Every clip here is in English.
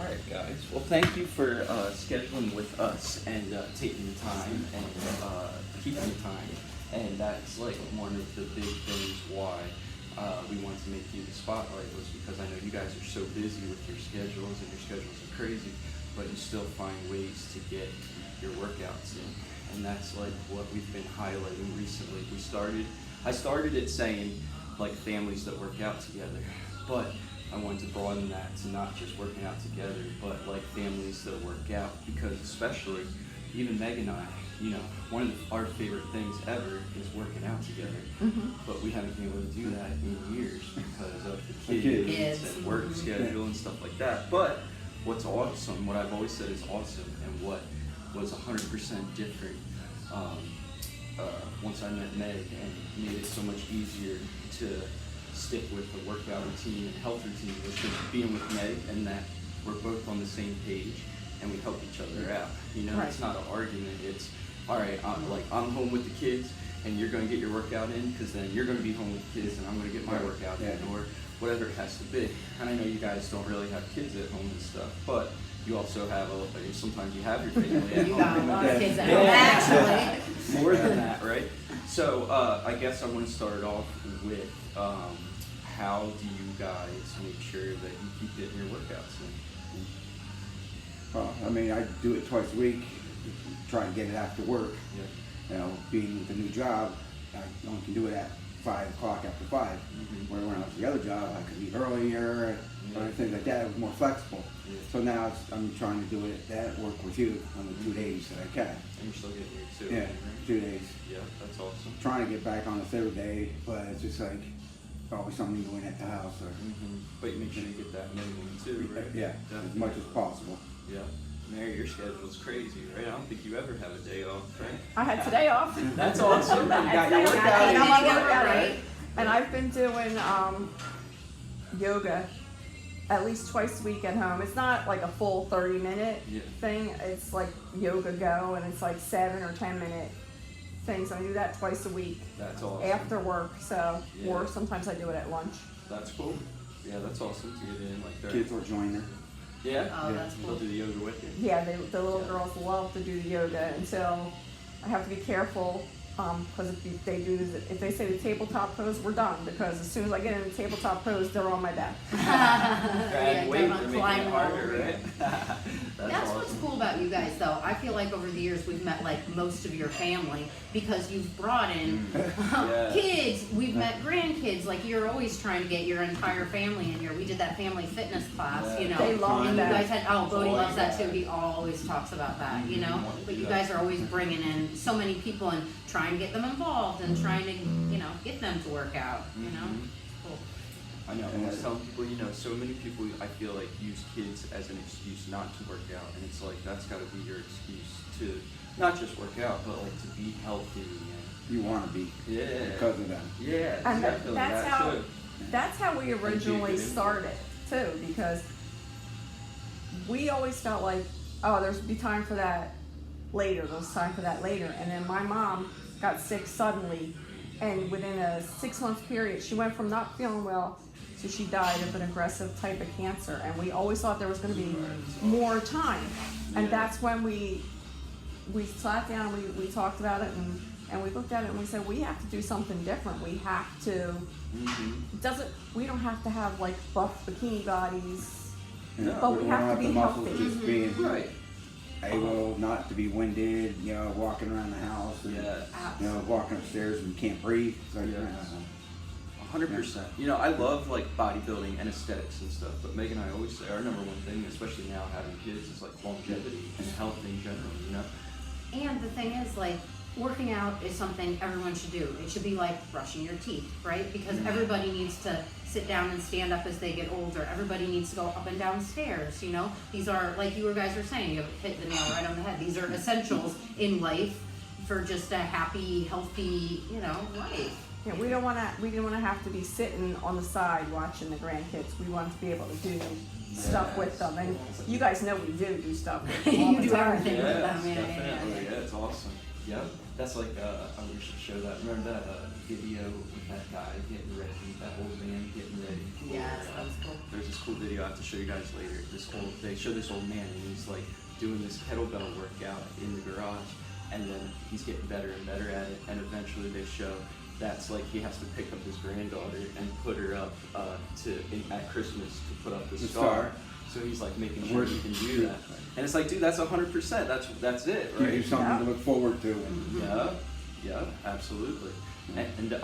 right, guys. Well, thank you for scheduling with us and taking the time and keeping the time. And that's like one of the big things why we wanted to make you the spotlight, was because I know you guys are so busy with your schedules, and your schedules are crazy, but you still find ways to get your workouts in. And that's like what we've been highlighting recently. I started it saying like families that work out together, but I wanted to broaden that to not just working out together, but like families that work out, because especially even Meg and I, you know, one of our favorite things ever is working out together. Mm-hmm. But we haven't been able to do that in years because of the kids and work schedule and stuff like that. But what's awesome, what I've always said is awesome, and what was 100% different once I met Meg, and made it so much easier to stick with the workout routine and health routine, was just being with Meg, and that we're both on the same page and we help each other out. You know, Right. It's not an argument. It's all right. I'm home with the kids, and you're going to get your workout in, because then you're going to be home with the kids, and I'm going to get my workout in, or whatever it has to be. And I know you guys don't really have kids at home and stuff, but you also have sometimes you have your family at You home. got a lot of kids at home, actually. More than that, right? So I guess I want to start off with how do you guys make sure that you keep getting your workouts in? Well, I mean, I do it twice a week, try and get it after work. Yeah. You know, being with a new job, I only can do it at 5 o'clock after 5. Mm-hmm. Where when I was the other job, I could leave earlier, or things like that. It was more flexible. Yeah. So now I'm trying to do it at work with you on the 2 days that I can. And you're still getting your 2, Yeah, right? 2 days. Yeah, that's awesome. Trying to get back on the 3rd day, but it's just like always something doing at the house. Or But you make sure you get that minimum too, right? yeah, as much as possible. Yeah. Mary, your schedule's crazy, right? I don't think you ever have a day off, right? I had today off. That's awesome. You got your I workout got in. my You got workout it, in. And I've been doing yoga at least twice a week at home. It's not like a full 30-minute Yeah. thing. It's like Yoga Go, and it's like 7 or 10-minute things. I do that twice a week That's awesome. after work. So, Yeah. or sometimes I do it at lunch. That's cool. Yeah, that's awesome to get in like during. Kids will join her. Yeah? Oh, that's They'll cool. do the yoga with you. Yeah, the little girls love to do the yoga until I have to be careful, because if they say the tabletop pose, we're done, because as soon as I get in the tabletop pose, they're on my back. Grab weight, don't they're making it climb harder, over. right? That's what's awesome. cool about you guys, though. I feel like over the years we've met like most of your family, because you've brought in Yeah. kids. We've met grandkids. Like, you're always trying to get your entire family in here. We did that family fitness class, Yeah. you know. They love and that. you guys had Bodie Oh, loves that yeah. too. He always talks about that, you know. Mhm. But you guys are always bringing in so many people and trying to get them involved and trying to, you know, get them to work out. You know. Mhm. Cool. I know, and I was telling people, you know, so many people I feel like use kids as an excuse not to work out, and it's like that's got to be your excuse to not just work out, but like to be healthy and You want to be yeah, because of them. yeah, And definitely that's that how too. that's how we originally good input. started too, because we always felt like, oh, there's be time for that later, there's time for that later. And then my mom got sick suddenly, and within a 6-month period, she went from not feeling well to she died of an aggressive type of cancer. And we always thought there was going to be more time. And Yeah. that's when we sat down, we talked about it, and we looked at it and we said, we have to do something different. We have to, we don't have to have like buff bikini bodies, Yeah, but we don't have to the be muscles healthy. just being Right. able not to be winded, you know, walking around the house and Yeah. you know, walking upstairs and you can't breathe. So, Yeah. 100%. You know, I love like bodybuilding and aesthetics and stuff, but Meg and I always say our number one thing, especially now having kids, is like longevity and health in general, you know? And the thing is, like, working out is something everyone should do. It should be like brushing your teeth, right? Because everybody needs to sit down and stand up as they get older. Everybody needs to go up and down stairs, you know? These are, like you guys were saying, you hit the nail right on the head. These are essentials in life for just a happy, healthy, you know, life. Yeah, we didn't want to have to be sitting on the side watching the grandkids. We wanted to be able to do stuff with them, and you guys know we do stuff with them all You the do time. everything with them, yeah, definitely. yeah. Yeah, it's awesome. Yep, that's like, we should show that. Remember that video with that guy getting ready, that old man getting ready? Yes, that's cool. There's this cool video I have to show you guys later. They show this old man and he's like doing this kettlebell workout in the garage, and then he's getting better and better at it, and eventually they show that's like he has to pick up his granddaughter and put her up at Christmas to put up the star. So he's like making sure he can do that. And it's like, dude, that's 100%. That's it, right? Gives you something to look forward to. Yeah, absolutely. And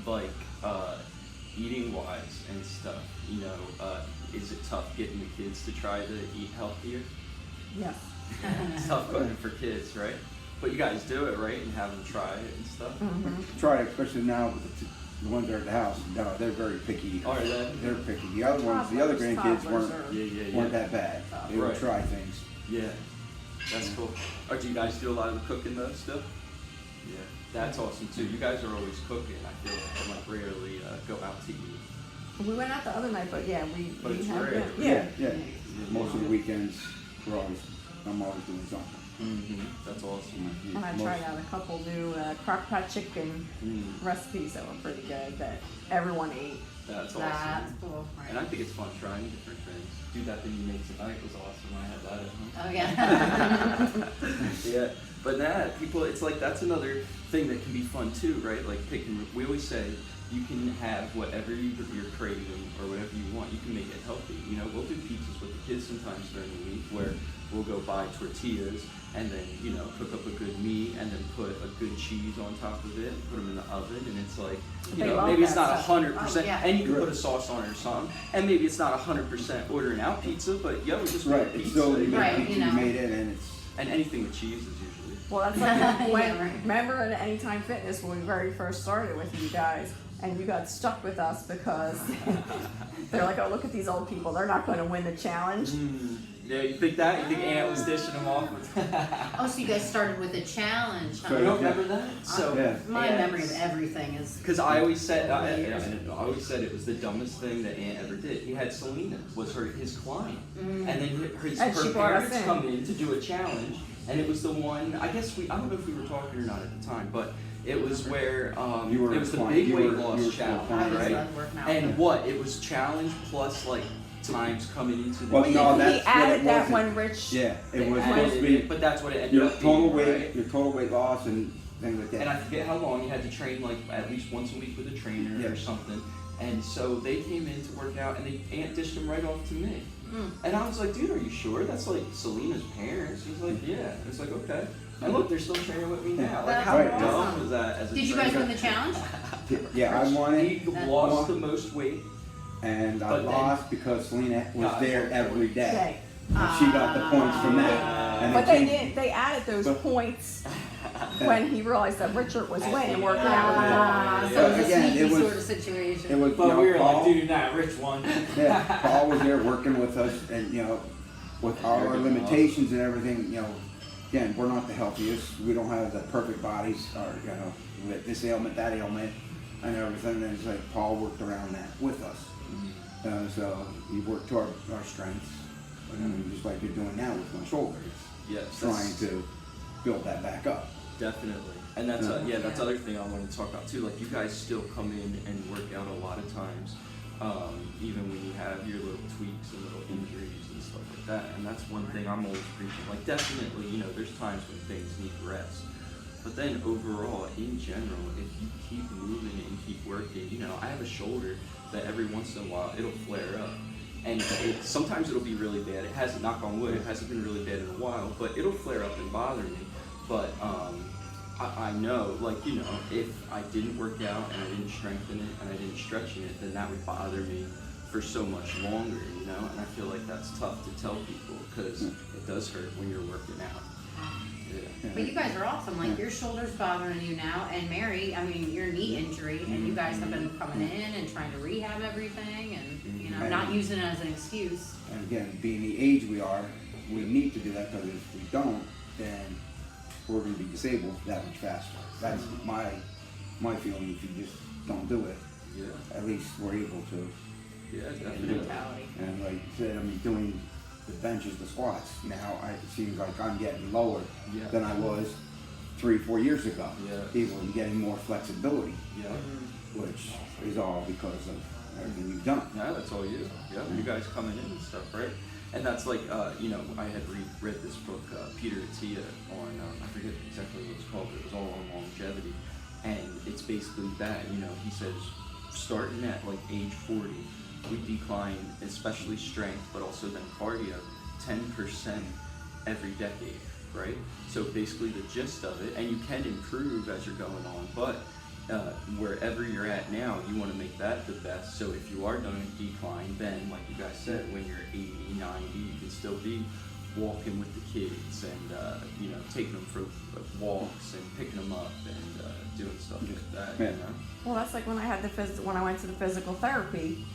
like eating wise and stuff, you know, is it tough getting the kids to try to eat healthier? Yes. It's tough cooking for kids, right? But you guys do it, right? And have them try it and stuff. Try it, especially now with the ones that are at the house. No, they're very picky eaters. Are they? They're picky. The other ones, the other grandkids weren't that bad. They would Right. try things. Yeah, that's cool. Or do you guys do a lot of the cooking though still? Yeah, that's awesome too. You guys are always cooking. I feel like rarely go out to eat. We went out the other night, but yeah, But we it's have rare. been. Yeah. Yeah. Most of the weekends, I'm always doing something. That's awesome. And I tried out a couple new crock pot chicken recipes that were pretty good that everyone ate. That's awesome. That's cool. And I think it's fun trying different things. Dude, that thing you made tonight was awesome. I had that Oh yeah. at home. Yeah, but that people, it's like that's another thing that can be fun too, right? Like picking. We always say you can have whatever you're craving or whatever you want. You can make it healthy. You know, we'll do pizzas with the kids sometimes during the week where we'll go buy tortillas and then, you know, cook up a good meat and then put a good cheese on top of it, put them in the oven, and it's like, you They know, love maybe it's that not stuff. 100%, Oh, yeah. and you can put a sauce on it or something, and maybe it's not 100% ordering out pizza, but yeah, we just Right. made It's pizza, still you Right, made, you you know. made it, and it's and anything with cheese is usually. Well, that's like when, Yeah, right. remember at Anytime Fitness when we very first started with you guys, and you got stuck with us because they're like, oh, look at these old people, they're not going to win the challenge. Yeah, you think that? You think Aunt was dishing them off? Oh, so you guys started with a challenge, huh? So- You don't remember that? So Yeah. My Aunt- memory of everything is. Because I always said, Over the years. I always said it was the dumbest thing that Aunt ever did. He had Selena was his client, and then his And she her brought us parents in. come in to do a challenge, and it was the one. I guess I don't know if we were talking or not at the time, but it was where You were it was the client. big You weight were- loss you were challenge, client. I was right? working out. And what it was challenge plus like times coming into the Well, gym. no, He that's what added it that wasn't. when Rich. Yeah, They it was added supposed to it, be but that's what it ended your up total being, weight, right? your total weight loss, and things like that. And I forget how long you had to train, like at least once a week with a trainer Yeah. or something. And so they came in to work out, and Aunt dished them right off to me. Mm. And I was like, dude, are you sure? That's like Selena's parents. He's like, yeah. And it's like, okay. And look, they're still training with me now. Like, That's how right. dumb awesome. was that as a Did you guys trainer? win the challenge? Yeah, I won it, He lost the most weight. and I But then- lost because Selena was Got there it. every day. Okay. And she got the points from that. And But they they changed- did. They added those But- points when he realized that Richard was winning, working out with Ah, him. so it was a Again, sneaky it was- sort of situation. It was, But you know, we were Paul, like, dude, nah, Rich won. yeah, Paul was there working with us, and you know, with all our limitations and everything, you know, again, we're not the healthiest. We don't have the perfect bodies, or you know, with this ailment, that ailment, and everything. And it's like Paul worked around that with us. So he worked to our strengths, I mean, just like you're doing now with my shoulder. Yes, It's trying to build that back up. Definitely. And that's that's Yeah. other thing I wanted to talk about too. Like you guys still come in and work out a lot of times, even when you have your little tweaks and little injuries and stuff like that. And that's one thing I'm always preaching. Like definitely, you know, there's times when things need rest. But then overall, in general, if you keep moving and keep working, you know, I have a shoulder that every once in a while it'll flare up. And sometimes it'll be really bad. It hasn't, knock on wood, it hasn't been really bad in a while, but it'll flare up and bother me. But I know, like, you know, if I didn't work out and I didn't strengthen it and I didn't stretch it, then that would bother me for so much longer, you know? And I feel like that's tough to tell people because it does hurt when you're working out. Yeah. But you guys are awesome. Like your shoulder's bothering you now, and Mary, I mean your knee injury, and you guys have been coming in and trying to rehab everything, and you know not using it as an excuse. And again, being the age we are, we need to do that because if we don't, then we're going to be disabled that much faster. That's my feeling. If you just don't do it, Yeah. at least we're able to. Yeah, do definitely. it. Mentality. And like I said, I mean, doing the benches, the squats. Now it seems like I'm getting lower Yeah. than I was 3-4 years ago. Yeah. People are getting more flexibility, Yeah. which is all because of everything you've done. Yeah, that's all you. Yeah, you guys coming in and stuff, right? And that's like, you know, I had read this book, Peter Attia, on, I forget exactly what it's called, but it was all on longevity. And it's basically that, you know, he says, starting at like age 40, we decline, especially strength, but also then cardio, 10% every decade, right? So basically the gist of it, and you can improve as you're going on, but wherever you're at now, you want to make that the best. So if you are going to decline, then like you guys said, when you're 80, 90, you can still be walking with the kids and you know, taking them for walks and picking them up and doing stuff like that. Yeah. You know? Well, that's like when I had when I went to the physical therapy,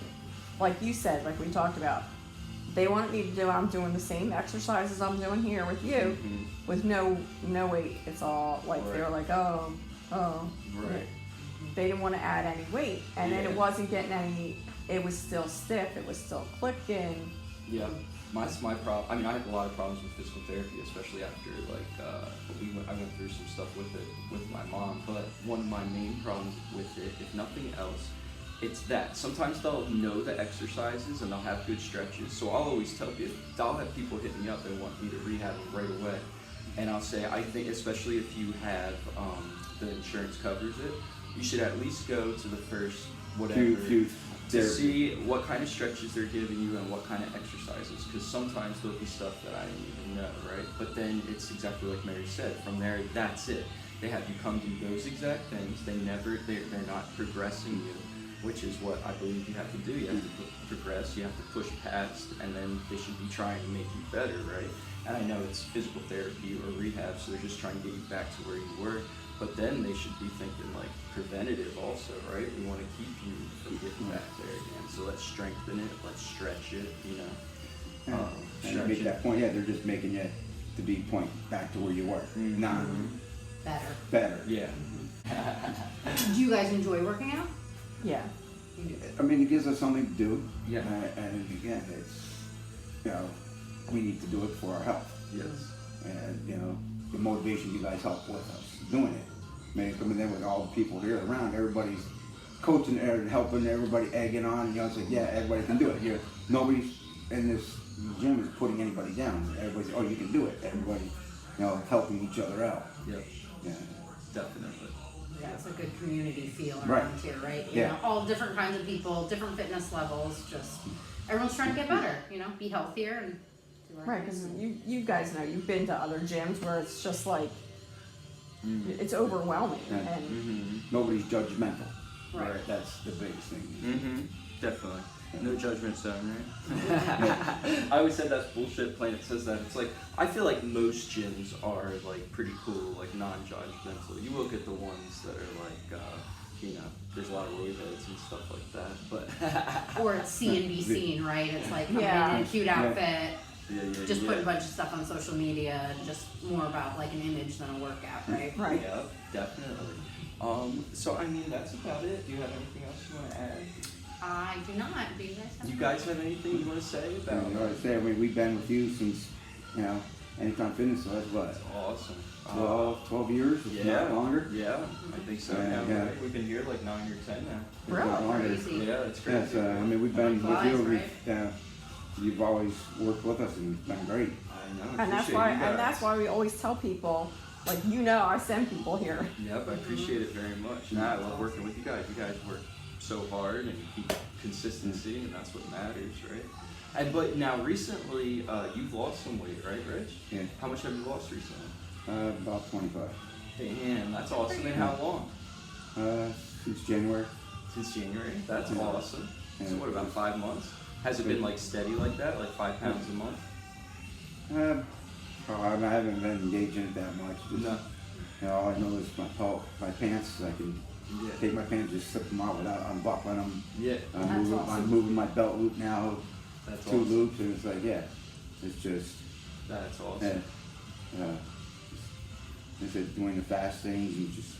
like you said, like we talked about. They wanted me to do. I'm doing the same exercises I'm doing here with you, with no weight. It's all like they were like, oh. Right. They didn't want to add any weight, and then Yeah. it wasn't getting any. It was still stiff. It was still clicking. Yeah, my problem. I mean, I have a lot of problems with physical therapy, especially after like I went through some stuff with it with my mom. But one of my main problems with it, if nothing else, it's that sometimes they'll know the exercises and they'll have good stretches. So I'll always tell people, I'll have people hit me up and want me to rehab them right away, and I'll say, I think especially if you have the insurance covers it, you should at least go to the first whatever. To see what kind of stretches they're giving you and what kind of exercises, because sometimes there'll be stuff that I didn't even know, right? But then it's exactly like Mary said, from there, that's it. They have you come do those exact things. They're not progressing you, which is what I believe you have to do. You have to progress, you have to push past, and then they should be trying to make you better, right? And I know it's physical therapy or rehab, so they're just trying to get you back to where you were. But then they should be thinking like preventative also, right? We want to keep you from getting back there again. So let's strengthen it, let's stretch it, you know. And to make that point, they're just making you to be point back to where you were, not better. Yeah. Do you guys enjoy working out? Yeah. I mean, it gives us something to do. Yeah. And again, it's, you know, we need to do it for our health. Yes. And, you know, the motivation you guys help with us doing it. I mean, coming in with all the people here around, everybody's coaching and helping, everybody egging on. You know, it's like, yeah, everybody can do it. Nobody in this gym is putting anybody down. Everybody's, oh, you can do it. Everybody, you know, helping each other out. Yep. Yeah. Definitely. Yeah, it's a good community feel around Right. here, right? You Yeah. know, all different kinds of people, different fitness levels, just everyone's trying to get better, you know, be healthier and do our Right, because you guys know, you've been to other gyms where it's just like, it's overwhelming. Yeah. And Nobody's judgmental. Right. That's the biggest thing. Definitely. No judgment zone, right? I always said that's bullshit. Planet says that. It's like, I feel like most gyms are like pretty cool, like non-judgmental. You look at the ones that are like, you know, there's a lot of roidheads and stuff like that, but. Or it's see and be seen, right? It's like coming Yeah. in a cute outfit, just yeah. put a bunch of stuff on social media, just more about like an image than a workout, right? right. Yeah, definitely. So I mean, that's about it. Do you have anything else you want to add? I do not. Do you guys have? Do you guys have anything you want to say You about? know, like I say, I mean, we've been with you since, you know, Anytime Fitness, so that's what, That's awesome. 12 years, if Yeah, not longer? Yeah, I think so. Yeah, Now, yeah. right? We've been here like 9 or 10 now. If not longer. Crazy. Yeah, it's Yes, crazy. I mean, we've been with Flies, you, right? you've always worked with us and it's been great. I know. And that's appreciate why, you guys. and that's why we always tell people, like, you know, I send people here. Yep, I appreciate it very much. Nah, I love working with you guys. You guys work so hard and you keep consistency, and that's what matters, right? And but now recently, you've lost some weight, right, Rich? Yeah. How much have you lost recently? About 25. Damn, that's awesome. And how long? Since January. Since January. That's Yeah. awesome. So Yeah. what, about 5 months? Has it been like steady like that, like 5 pounds a month? I haven't been engaging it that much. Just, No. You know, all I know is my pants. I can Yeah. take my pants, just slip them out without unbuckling them. Yeah. That's awesome. I'm moving my belt loop now, That's 2 awesome. loops, and it's like, yeah, it's just, That's awesome. this is doing the fast things and just,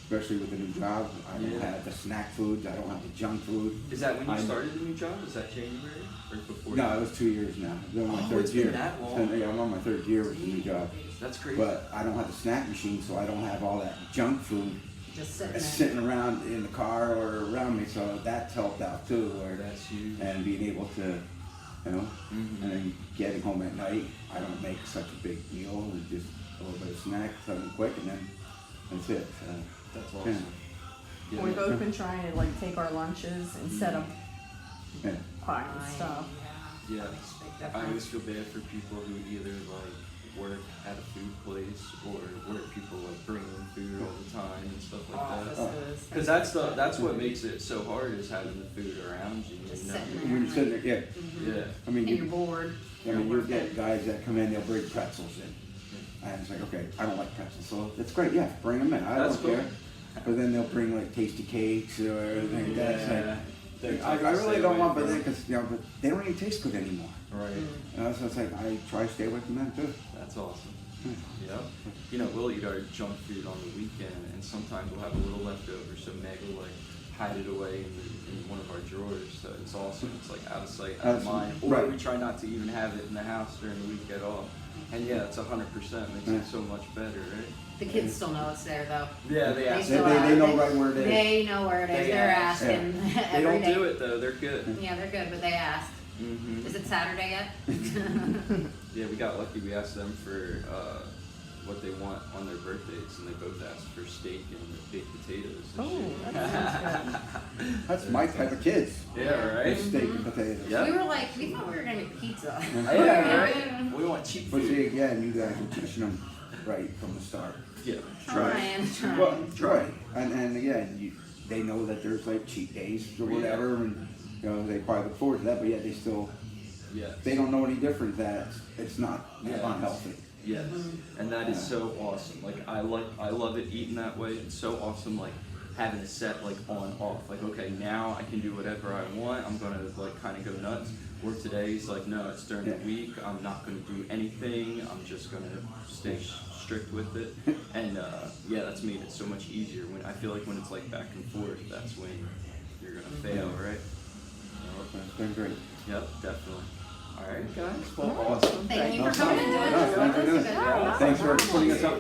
especially with the new job, I don't Yeah. have the snack foods, I don't have the junk food. Is that when you I'm- started the new job? Is that January or before? for No, you? it was 2 years now. I'm on my Oh, third it's been year. that long? And, yeah, I'm on my third year with the new job. That's crazy. But I don't have the snack machine, so I don't have all that junk food Just sitting there. sitting around in the car or around me. So that's helped out too. Where That's huge. and being able to, you know, Mhm. and then getting home at night, I don't make such a big meal. It's just a little bit of snack, something quick, and then that's it. That's awesome. Yeah. We've both been trying to like take our lunches instead of Yeah. buying stuff. Yeah. Big I always difference. feel bad for people who either like work at a food place or work people like bring in food all the time and stuff like that. Offices. Because that's what makes it so hard is having the food around you. Just You know? sitting there. When you're sitting there, yeah. Yeah. I mean, And you're bored. you'll get guys that come in, they'll bring pretzels in. And it's like, okay, I don't like pretzels, so that's great, yeah, bring them in, I That's don't cool. care. But then they'll bring like tasty cakes or everything like that. It's Yeah. like, I really don't want, but because but they don't even taste good anymore. Right. So it's like I try to stay away from that too. That's awesome. Yeah. You know, we'll eat our junk food on the weekend, and sometimes we'll have a little leftover, so Meg will like hide it away in one of our drawers. So it's awesome. It's like out of sight, out of mind. Or Right. we try not to even have it in the house during the week at all. And yeah, it's 100% makes it so much better, right? The kids still know it's there though. Yeah, they ask. still They know are. right where it is. They know where it is. They They're ask. asking They every don't day. do it though. They're good. Yeah, they're good, but they asked. Mm-hmm. Is it Saturday yet? Yeah, we got lucky. We asked them for what they want on their birthdays, and they both asked for steak and baked potatoes. and Oh, shit. that sounds That's my type of kids. Yeah, right. Steak and potatoes. Yeah. We were like, we thought we were gonna get pizza. Yeah, right. We want cheap But see, food. again, you guys are teaching them right from the start. Yeah. Trying. Well, right. And again, they know that there's like cheat days or whatever, and you know they probably look forward to that. But yet Yeah. they don't know any different that it's not Yeah. unhealthy. Yes, and that is so awesome. Like I love it eating that way. It's so awesome. Like having it set like on off. Like okay, now I can do whatever I want. I'm gonna like kind of go nuts. Or today's like no, it's during the week. I'm not gonna do anything. I'm just gonna stay strict with it. And yeah, that's made it so much easier. When I feel like when it's like back and forth, that's when you're gonna fail, right? It's been great. Yep, definitely. All right, guys. Well, awesome. Thank you No for coming and doing problem. this. No, thank you. This is good. Thanks for putting us up.